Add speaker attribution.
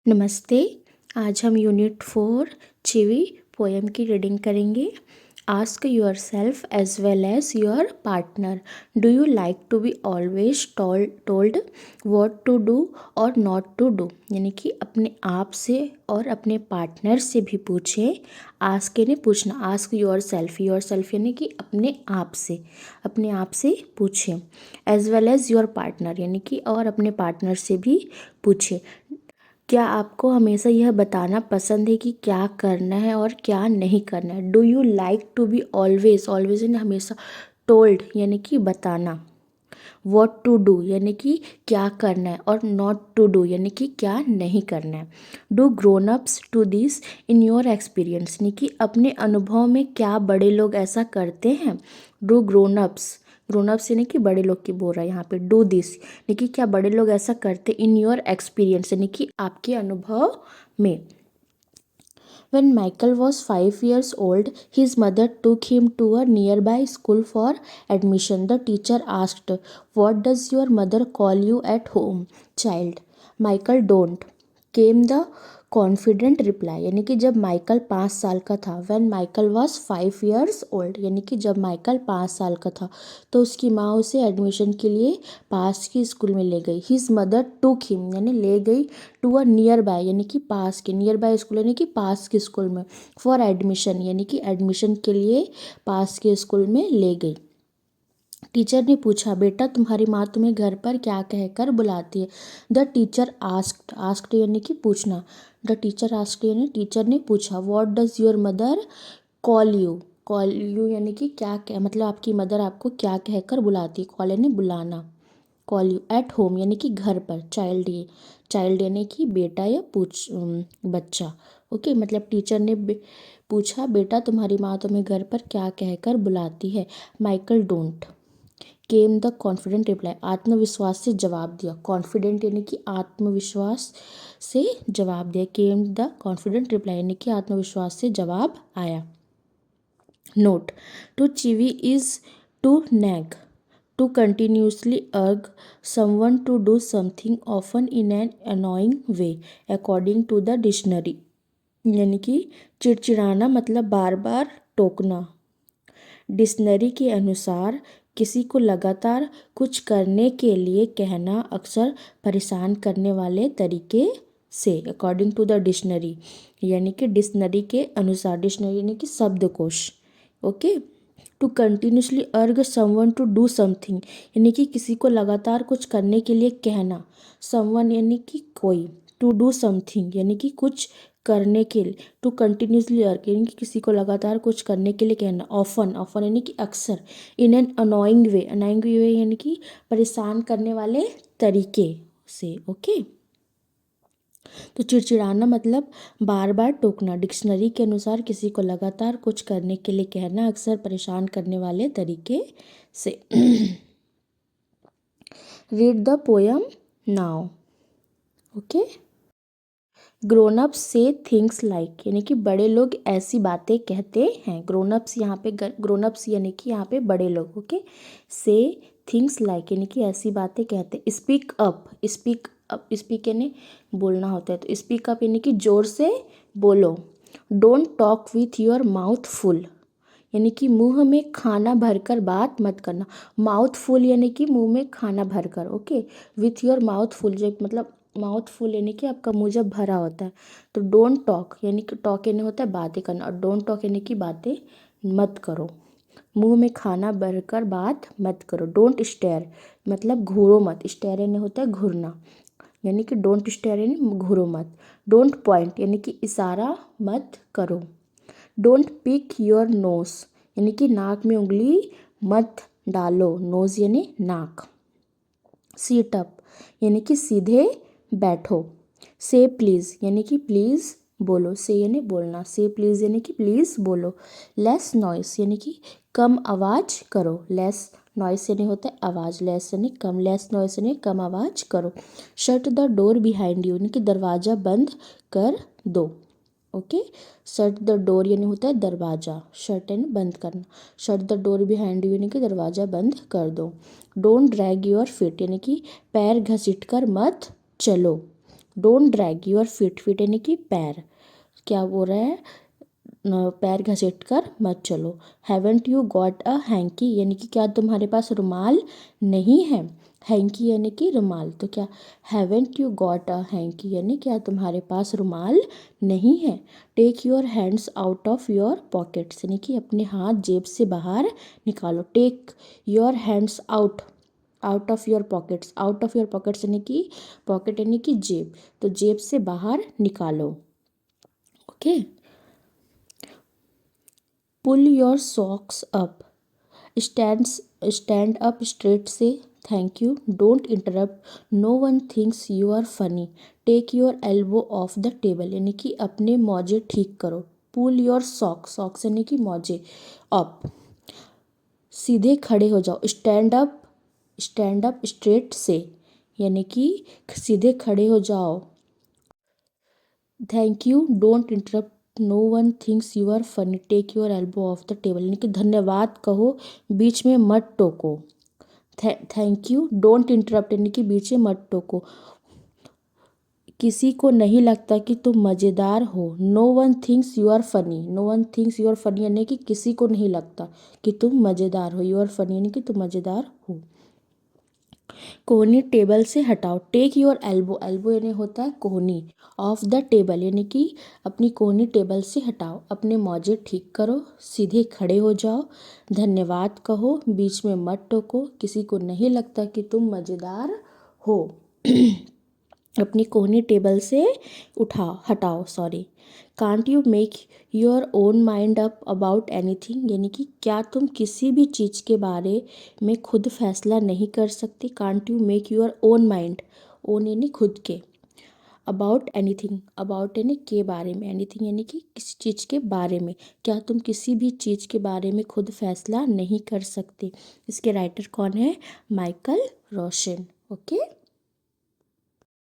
Speaker 1: नमस्ते। आज हम यूनिट 4 चिवी पोएम की रीडिंग करेंगे। Ask yourself as well as your partner, do you like to be always told what to do और not to do. यानी कि अपने आप से और अपने पार्टनर से भी पूछें। आस्क यानी पूछना, आस्क योर सेल्फ यानी कि अपने आप से पूछें। As well as your partner यानी कि और अपने पार्टनर से भी पूछें। क्या आपको हमेशा यह बताना पसंद है कि क्या करना है और क्या नहीं करना है। Do you like to be always, always यानी हमेशा, टोल्ड यानी कि बताना, वॉट टू डू यानी कि क्या करना है और नॉट टू डू यानी कि क्या नहीं करना है। Do grown ups to this in your experience यानी कि अपने अनुभव में क्या बड़े लोग ऐसा करते हैं। डू ग्रोन अप्स यानी कि बड़े लोग की बोल रहा है यहाँ पे। डू दिस यानी कि क्या बड़े लोग ऐसा करते इन योर एक्सपीरियंस यानी कि आपके अनुभव में। When Michael was 5 years old, his mother took him to a nearby school for admission. The teacher asked, what does your mother call you at home, child? Michael, don't, came the confident reply. यानी कि जब Michael 5 साल का था, when Michael was 5 years old, यानी कि जब Michael 5 साल का था तो उसकी माँ उसे एडमिशन के लिए पास की स्कूल में ले गई। हिज मदर टूक हिम यानी ले गई, टू अ नियर बाय यानी कि पास के, नियर बाय स्कूल यानी कि पास के स्कूल में, फॉर एडमिशन यानी कि एडमिशन के लिए पास के स्कूल में ले गई। टीचर ने पूछा, बेटा तुम्हारी माँ तुम्हें घर पर क्या कहकर बुलाती है। द टीचर आस्क्ड यानी कि पूछना, द टीचर आस्क्ड यानी टीचर ने पूछा। What does your mother call you यानी कि क्या कह, मतलब आपकी मदर आपको क्या कहकर बुलाती है। कॉल यानी बुलाना, कॉल यू। एट होम यानी कि घर पर। चाइल्ड यानी कि बेटा या बच्चा। ओके, मतलब टीचर ने पूछा, बेटा तुम्हारी माँ तुम्हें घर पर क्या कहकर बुलाती है। Michael don't, came the confident reply, आत्मविश्वास से जवाब दिया। कॉन्फिडेंट यानी कि आत्मविश्वास से जवाब दिया। केम द कॉन्फिडेंट रिप्लाई यानी कि आत्मविश्वास से जवाब आया। Note, to chivvy is to nag, to continuously urge someone to do something often in an annoying way, according to the dictionary. यानी कि चिड़चिड़ाना मतलब बार बार टोकना। डिक्शनरी के अनुसार किसी को लगातार कुछ करने के लिए कहना अक्सर परेशान करने वाले तरीके से। अकॉर्डिंग टू द डिक्शनरी यानी कि डिक्शनरी के अनुसार, डिक्शनरी यानी कि शब्दकोश। Okay, to continuously urge someone to do something यानी कि किसी को लगातार कुछ करने के लिए कहना। समवन यानी कि कोई, टू डू समथिंग यानी कि कुछ करने के लिए। टू कंटिन्यूसली अर्ग यानी कि किसी को लगातार कुछ करने के लिए कहना। ऑफन यानी कि अक्सर। इन एन अनोइंग वे यानी कि परेशान करने वाले तरीके से। ओके, तो चिड़चिड़ाना मतलब बार बार टोकना। डिक्शनरी के अनुसार किसी को लगातार कुछ करने के लिए कहना अक्सर परेशान करने वाले तरीके से। Read the poem now. Okay, grown ups से थिंग्स लाइक यानी कि बड़े लोग ऐसी बातें कहते हैं। ग्रोन अप्स यहाँ पे, ग्रोन अप्स यानी कि यहाँ पे बड़े लोग। ओके, से थिंग्स लाइक यानी कि ऐसी बातें कहते। स्पीक यानी बोलना होता है, तो स्पीक अप यानी कि जोर से बोलो। Don't talk with your mouth full यानी कि मुंह में खाना भरकर बात मत करना। माउथ फुल यानी कि मुंह में खाना भरकर। Okay, with your mouth full जो मतलब माउथ फुल यानी कि आपका मुंह जब भरा होता है। तो डोंट टॉक यानी कि टॉक यानी होता है बातें करना, और डोंट टॉक यानी कि बातें मत करो। मुंह में खाना भरकर बात मत करो। डोंट स्टेयर मतलब घूरो मत। स्टेयर यानी होता है घूरना, यानी कि डोंट स्टेयर यानी घूरो मत। डोंट पॉइंट यानी कि इशारा मत करो। डोंट पिक योर नोज यानी कि नाक में उंगली मत डालो। नोज यानी नाक। सीट अप यानी कि सीधे बैठो। से प्लीज़ यानी कि प्लीज़ बोलो। से यानी बोलना, से प्लीज़ यानी कि प्लीज़ बोलो। लेस नॉइस यानी कि कम आवाज़ करो। लेस नॉइस यानी होता है आवाज़, लेस यानी कम, लेस नॉइस यानी कम आवाज़ करो। Shut the door behind you यानी कि दरवाज़ा बंद कर दो। ओके, शट द डोर यानी होता है दरवाज़ा, शट यानी बंद करना। Shut the door behind you यानी कि दरवाज़ा बंद कर दो। डोंट ड्रैग योर फीट यानी कि पैर घसीट कर मत चलो। Don't drag your feet, feet यानी कि पैर, क्या बोल रहा है, पैर घसीट कर मत चलो। Haven't you got a hanky यानी कि क्या तुम्हारे पास रुमाल नहीं है, हैंकी यानी कि रुमाल, तो क्या haven't you got a hanky यानी क्या तुम्हारे पास रुमाल नहीं है। Take your hands out of your pockets यानी कि अपने हाथ जेब से बाहर निकालो। Take your hands out, out of your pockets, out of your pockets यानी कि पॉकेट यानी कि जेब, तो जेब से बाहर निकालो। Okay. Pull your socks up, stand up straight से thank you, don't interrupt, no one thinks you are funny, take your elbow off the table यानी कि अपने मौजे ठीक करो। पुल योर सॉक्स, सॉक्स यानी कि मौजे, अप सीधे खड़े हो जाओ। स्टैंड अप स्ट्रेट से यानी कि सीधे खड़े हो जाओ। Thank you don't interrupt, no one thinks you are funny, take your elbow off the table यानी कि धन्यवाद कहो, बीच में मत टोको। थैंक यू डोंट इंटरप्ट यानी कि बीच में मत टोको। किसी को नहीं लगता कि तुम मज़ेदार हो। No one thinks you are funny, no one thinks you are funny यानी कि किसी को नहीं लगता कि तुम मज़ेदार हो। यू आर फनी यानी कि तुम मज़ेदार हो। कोहनी टेबल से हटाओ। टेक योर एल्बो, एल्बो यानी होता है कोहनी, ऑफ द टेबल यानी कि अपनी कोहनी टेबल से हटाओ। अपने मौजे ठीक करो, सीधे खड़े हो जाओ, धन्यवाद कहो, बीच में मत टोको, किसी को नहीं लगता कि तुम मज़ेदार हो। अपनी कोहनी टेबल से हटाओ sorry. Can't you make your own mind up about anything यानी कि क्या तुम किसी भी चीज़ के बारे में खुद फैसला नहीं कर सकते। Can't you make your own mind, own यानी खुद के, अबाउट एनीथिंग, अबाउट यानी के बारे में, एनीथिंग यानी कि किसी चीज़ के बारे में, क्या तुम किसी भी चीज़ के बारे में खुद फैसला नहीं कर सकते। इसके राइटर कौन है, माइकल रोशन। ओके।